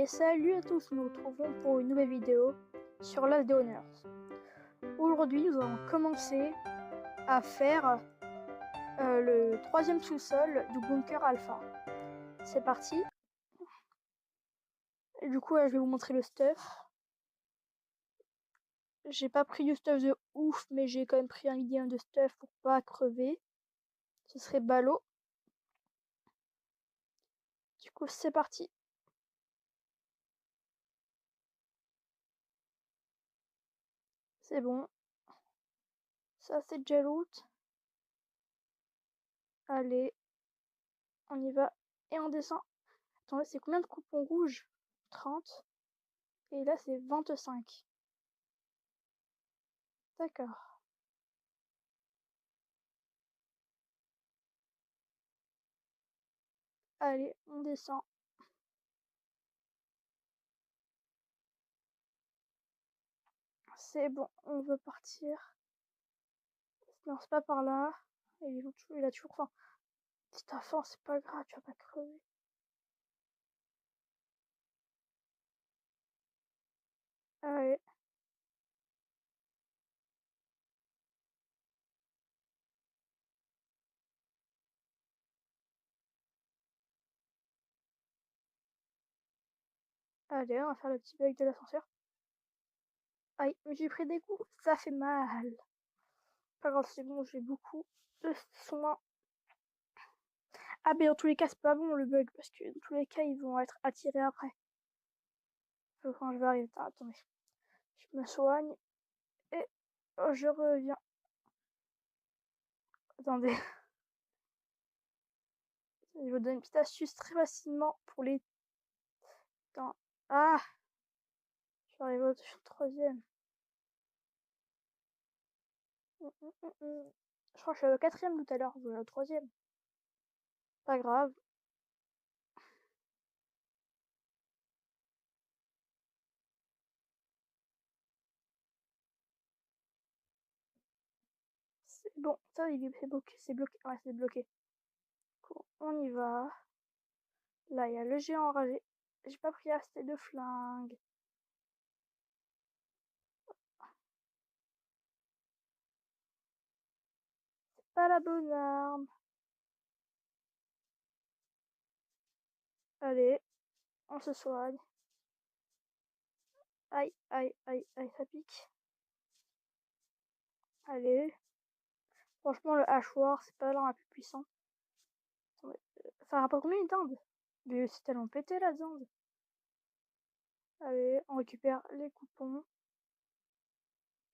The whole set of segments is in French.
Et salut à tous, nous nous retrouvons pour une nouvelle vidéo sur l'As des Honneurs. Aujourd'hui, nous allons commencer à faire le troisième sous-sol du bunker alpha. C'est parti. Et du coup, je vais vous montrer le stuff. J'ai pas pris du stuff de ouf, mais j'ai quand même pris un minimum de stuff pour pas crever. Ce serait ballot. Du coup, c'est parti. C'est bon. Ça, c'est déjà loot. Allez, on y va. Et on descend. Attendez, c'est combien de coupons rouges? 30. Et là, c'est 25. D'accord. Allez, on descend. C'est bon, on veut partir. Non, c'est pas par là. Il a toujours faim. Si t'as faim, c'est pas grave, tu vas pas crever. Allez. Allez, on va faire le petit bug de l'ascenseur. Aïe, j'ai pris des coups, ça fait mal. Pas grave, c'est bon, j'ai beaucoup de soins. Ah, mais dans tous les cas, c'est pas bon le bug, parce que dans tous les cas, ils vont être attirés après. Quand je vais arriver. Attendez. Je me soigne. Et je reviens. Attendez. Je vous donne une petite astuce très facilement pour les temps. Ah! Je suis arrivé au troisième. Je crois que je suis au quatrième tout à l'heure, au troisième. Pas grave. C'est bon, ça c'est bloqué, c'est bloqué. Ouais, c'est bloqué. Cool. On y va. Là, il y a le géant enragé. J'ai pas pris assez de flingues. C'est pas la bonne arme. Allez, on se soigne. Aïe, aïe, aïe, aïe, ça pique. Allez. Franchement, le hachoir, c'est pas l'arme la plus puissante. Ça rapporte combien une dinde? Mais c'est tellement pété la dinde. Allez, on récupère les coupons.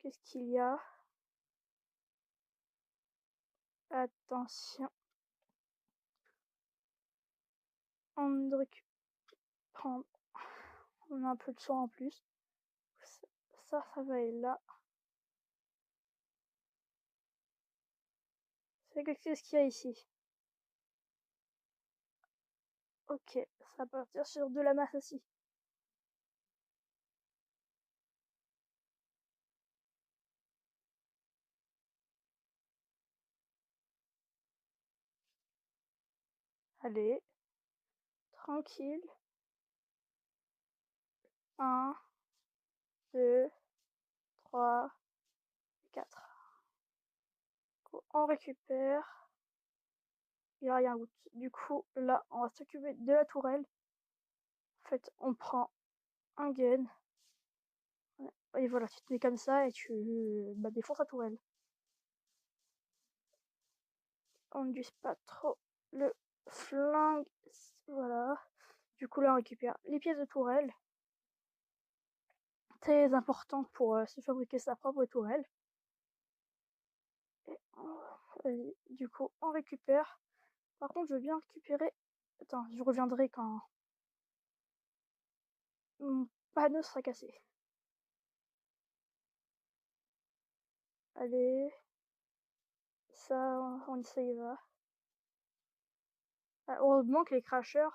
Qu'est-ce qu'il y a? Attention. On récupère. On a un peu de soin en plus. Ça va être là. Qu'est-ce qu'il y a ici? Ok, ça va partir sur de la masse aussi. Allez, tranquille. 1, 2, 3, 4. On récupère. Il n'y a rien d'autre. Du coup, là, on va s'occuper de la tourelle. En fait, on prend un gun. Et voilà, tu te mets comme ça et tu défonces la tourelle. On n'utilise pas trop le flingue. Voilà. Du coup, là, on récupère les pièces de tourelle. Très important pour se fabriquer sa propre tourelle. Et du coup, on récupère. Par contre, je veux bien récupérer. Attends, je reviendrai quand mon panneau sera cassé. Allez, ça, ça y va. Ah, heureusement que les crashers,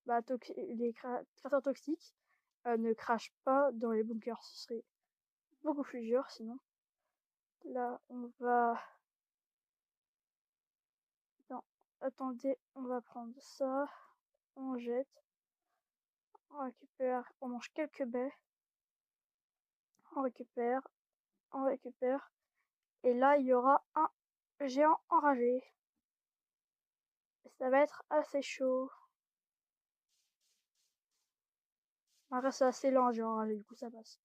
les créateurs toxiques, ne crachent pas dans les bunkers. Ce serait beaucoup plus dur sinon. Là, on va. Non, attendez, on va prendre ça. On jette. On récupère, on mange quelques baies. On récupère, on récupère. Et là, il y aura un géant enragé. Et ça va être assez chaud. Après, c'est assez lent, un géant enragé, du coup, ça passe.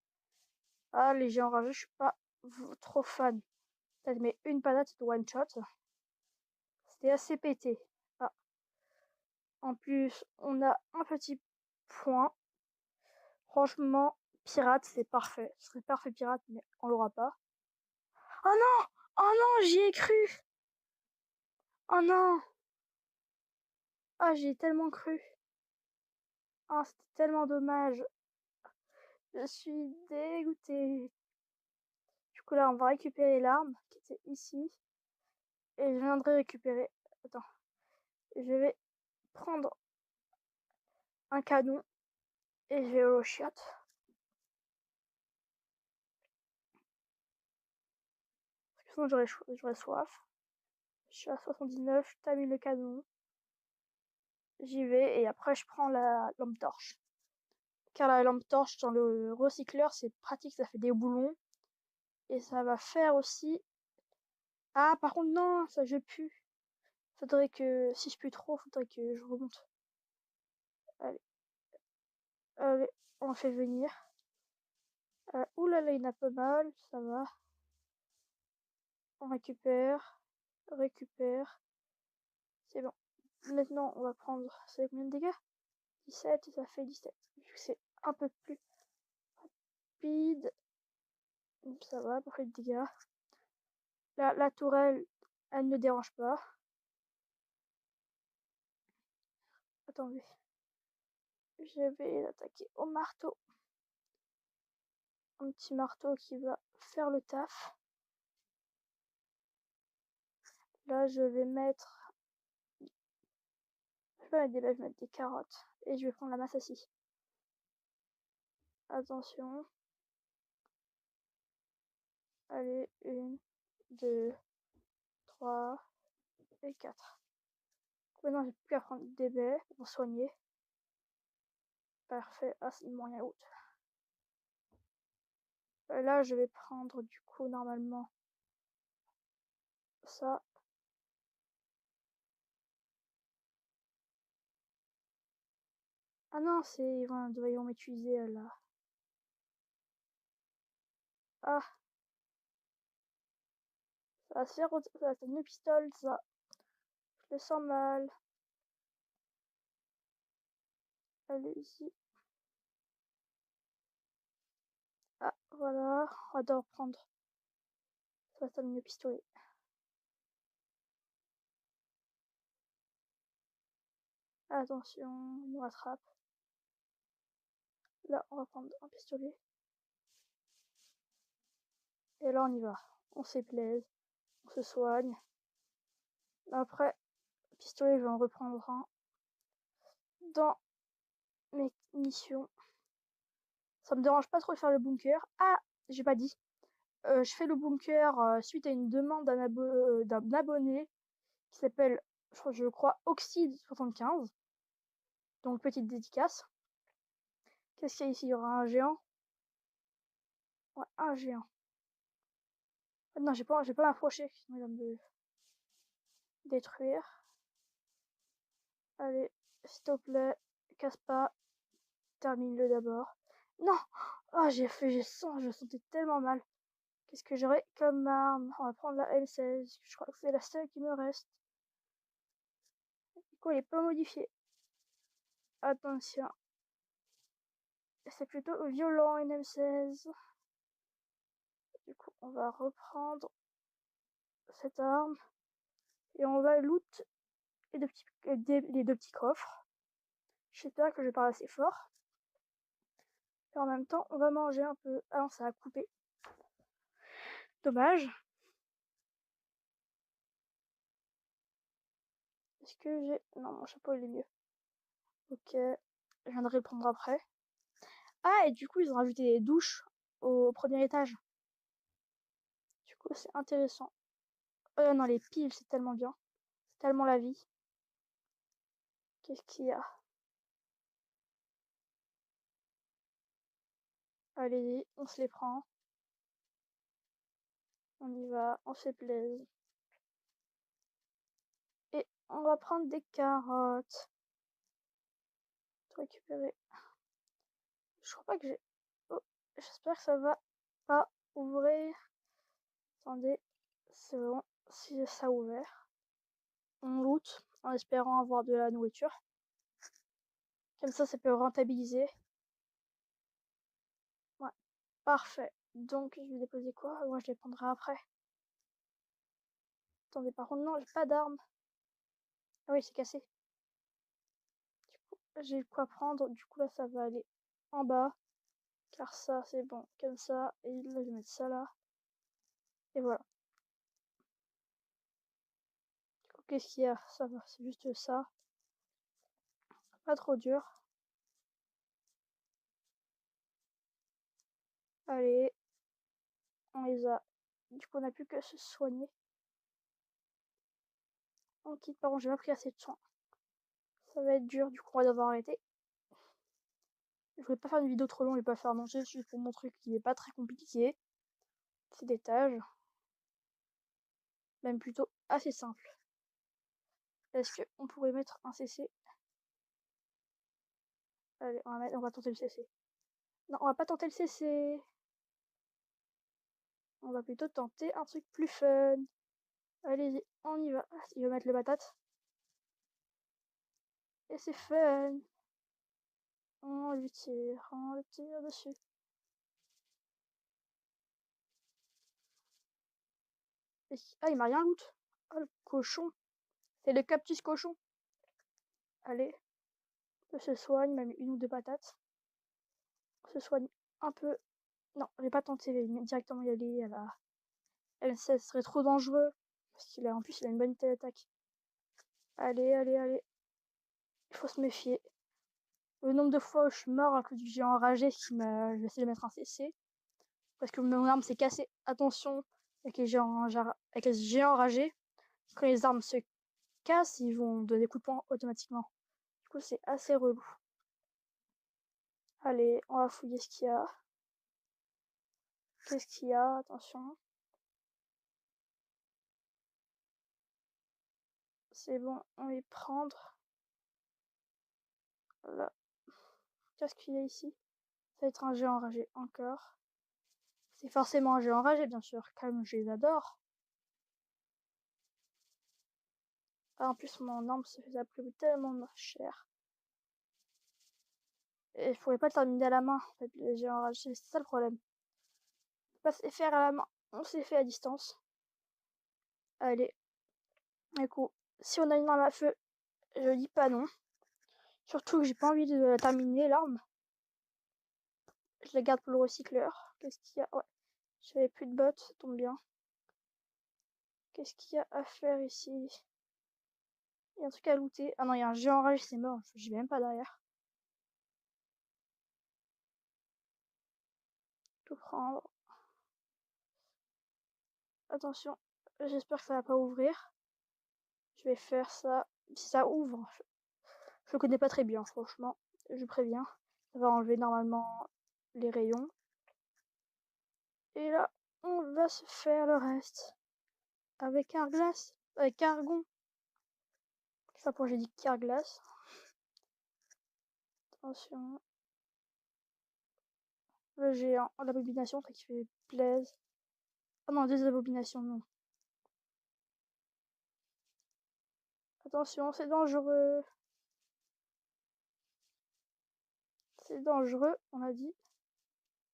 Ah, les géants enragés, je suis pas trop fan. Peut-être mais une patate, c'est one shot. C'était assez pété. Ah. En plus, on a un petit point. Franchement, pirate, c'est parfait. Ce serait parfait pirate, mais on l'aura pas. Oh non! Oh non, j'y ai cru! Oh non! Ah, j'y ai tellement cru. Ah, c'était tellement dommage. Je suis dégoûtée. Du coup, là, on va récupérer l'arme qui était ici. Et je viendrai récupérer... Attends. Je vais prendre un canon et je vais au chiottes. Parce que sinon, j'aurais soif. Je suis à 79, je termine le canon. J'y vais et après, je prends la lampe torche. Car la lampe torche dans le recycleur, c'est pratique, ça fait des boulons. Et ça va faire aussi... Ah, par contre, non, ça je pue. Faudrait que... Si je pue trop, faudrait que je remonte. Allez, allez, on fait venir. Oulala, il y en a pas mal, ça va. On récupère, récupère. C'est bon. Maintenant, on va prendre... Ça fait combien de dégâts? 17, et ça fait 17. C'est un peu plus rapide. Ça va, pas fait de dégâts. La tourelle, elle ne dérange pas. Attendez. Je vais l'attaquer au marteau. Un petit marteau qui va faire le taf. Là, je vais mettre... Je vais pas mettre des baies, je vais mettre des carottes. Et je vais prendre la masse assis. Attention. Allez, 1, 2, 3 et 4. Maintenant, j'ai plus qu'à prendre des baies pour soigner. Parfait. Ah, il m'en rien out. Là, je vais prendre du coup normalement ça. Ah non, c'est ils vont m'utiliser là. Ah, ça va faire une pistole ça. Je le sens mal. Allez ici. Ah, voilà. On va devoir prendre. Ça va faire une pistolet. Attention, il nous rattrape. Là, on va prendre un pistolet. Et là, on y va. On s'éplaise. On se soigne. Après, pistolet, je vais en reprendre un. Dans mes missions. Ça me dérange pas trop de faire le bunker. Ah, j'ai pas dit. Je fais le bunker suite à une demande d'un abonné qui s'appelle, je crois, Oxide75. Donc, petite dédicace. Qu'est-ce qu'il y a ici? Il y aura un géant. Ouais, un géant. Ah, non, j'ai pas m'approcher, sinon il va me détruire. Allez, s'il te plaît, casse pas. Termine-le d'abord. Non! Oh, je sentais tellement mal. Qu'est-ce que j'aurais comme arme? On va prendre la M16. Je crois que c'est la seule qui me reste. Du coup, elle est pas modifiée. Attention. C'est plutôt violent une M16. Du coup, on va reprendre cette arme. Et on va loot les deux petits coffres. J'espère que je parle assez fort. Et en même temps, on va manger un peu. Ah non, ça a coupé. Dommage. Est-ce que j'ai... Non, mon chapeau, il est mieux. Ok. Je viendrai le prendre après. Ah, et du coup, ils ont rajouté des douches au premier étage. Du coup, c'est intéressant. Non, les piles, c'est tellement bien. C'est tellement la vie. Qu'est-ce qu'il y a? Allez, on se les prend. On y va, on se plaise. Et on va prendre des carottes. Récupérer. Je crois pas que j'ai... Oh, j'espère que ça va pas ouvrir. Attendez, c'est bon. Si ça a ouvert, on loot en espérant avoir de la nourriture. Comme ça peut rentabiliser. Ouais, parfait. Donc, je vais déposer quoi? Moi, je les prendrai après. Attendez, par contre, non, j'ai pas d'armes. Ah oui, c'est cassé. Du coup, j'ai quoi prendre. Du coup, là, ça va aller en bas. Car ça, c'est bon. Comme ça. Et là, je vais mettre ça là. Et voilà. Du coup, qu'est-ce qu'il y a? Ça va, c'est juste ça. Pas trop dur. Allez. On les a. Du coup, on n'a plus que se soigner. On quitte. Par contre, j'ai pas pris assez de soins. Ça va être dur. Du coup, on va devoir arrêter. Je voulais pas faire une vidéo trop longue et pas faire manger juste pour montrer qu'il est pas très compliqué. C'est des tâches. Même plutôt assez simple. Est-ce qu'on pourrait mettre un CC? Allez, on va tenter le CC. Non, on va pas tenter le CC. On va plutôt tenter un truc plus fun. Allez-y, on y va. Il va mettre les patates. Et c'est fun. On lui tire dessus. Ah, il m'a rien loot. Oh, le cochon. C'est le cactus cochon. Allez, on se soigne, même une ou deux patates. On se soigne un peu. Non, j'ai pas tenté directement y aller. Ça serait trop dangereux. Parce qu'il a, en plus, il a une bonne telle attaque. Allez, allez, allez. Il faut se méfier. Le nombre de fois où je suis mort à cause du géant enragé qui m'a... Je vais essayer de mettre un CC. Parce que mon arme s'est cassée. Attention, avec les géants enragés. Quand les armes se cassent, ils vont donner des coups de poing automatiquement. Du coup, c'est assez relou. Allez, on va fouiller ce qu'il y a. Qu'est-ce qu'il y a? Attention. C'est bon, on va les prendre. Là. Qu'est-ce qu'il y a ici? Ça va être un géant enragé encore. C'est forcément un géant enragé, bien sûr, comme je les adore. Ah, en plus, mon arme se faisait plus tellement cher. Et je pourrais pas le terminer à la main, en fait, les géants enragés, c'est ça le problème. On peut pas se les faire à la main, on s'est fait à distance. Allez. Du coup, si on a une arme à feu, je dis pas non. Surtout que j'ai pas envie de terminer l'arme. Je la garde pour le recycleur. Qu'est-ce qu'il y a? Ouais. J'avais plus de bottes, ça tombe bien. Qu'est-ce qu'il y a à faire ici? Il y a un truc à looter. Ah non, il y a un géant enragé, c'est mort. J'y vais même pas derrière. Tout prendre. Attention. J'espère que ça va pas ouvrir. Je vais faire ça. Si ça ouvre, je connais pas très bien, franchement. Je préviens. Ça va enlever normalement les rayons. Et là, on va se faire le reste. Avec un glace. Avec Argon. Je sais pas pourquoi j'ai dit Carglass. Attention. Le géant. L'abomination, ça qui fait plaise. Ah non, des abominations, non. Attention, c'est dangereux. C'est dangereux, on a dit.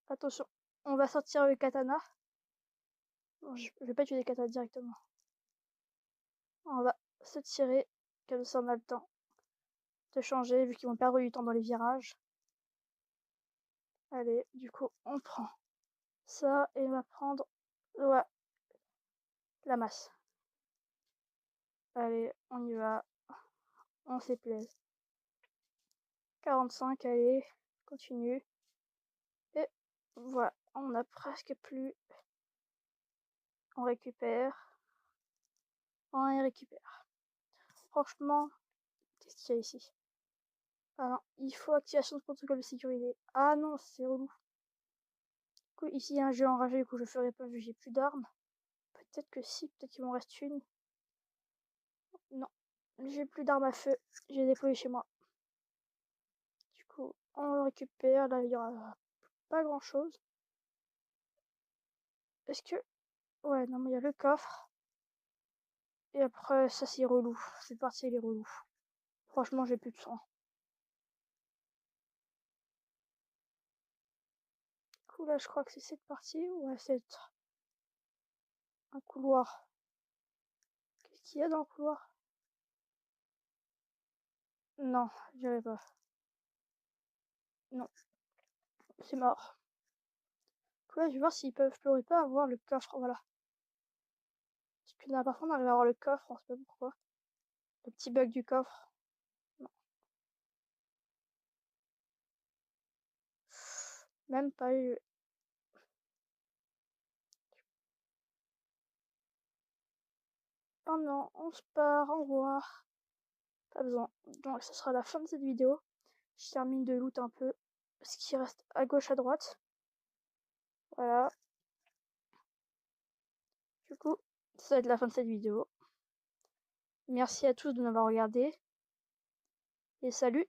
Attention, on va sortir le katana. Bon, je vais pas utiliser le katana directement. On va se tirer, comme ça on a le temps de changer, vu qu'ils vont perdre du temps dans les virages. Allez, du coup, on prend ça et on va prendre ouais, la masse. Allez, on y va. On s'éplaise. 45, allez, continue. Et voilà, on a presque plus. On récupère. On y récupère. Franchement, qu'est-ce qu'il y a ici? Ah non, il faut activation de protocole de sécurité. Ah non, c'est relou. coup, ici, il y a un jeu enragé, du coup, je ferai pas vu que j'ai plus d'armes. Peut-être que si, peut-être qu'il m'en reste une. Non, j'ai plus d'armes à feu. J'ai déployé chez moi. Du coup, on le récupère. Là, il y aura pas grand-chose. Est-ce que... Ouais, non, mais il y a le coffre. Et après, ça, c'est relou. Cette partie, elle est relou. Franchement, j'ai plus de sang. Du coup, là, je crois que c'est cette partie. Ouais, c'est un couloir. Qu'est-ce qu'il y a dans le couloir? Non, j'avais pas. Non, c'est mort. Quoi, je vais voir s'ils peuvent, je pourrais pas avoir le coffre, voilà. Parce que là, parfois, on arrive à avoir le coffre, on sait pas pourquoi. Le petit bug du coffre. Non, même pas eu. Oh non, on se part, au revoir. Pas besoin. Donc, ce sera la fin de cette vidéo. Je termine de loot un peu ce qui reste à gauche, à droite. Voilà. Du coup, ça va être la fin de cette vidéo. Merci à tous de m'avoir regardé. Et salut!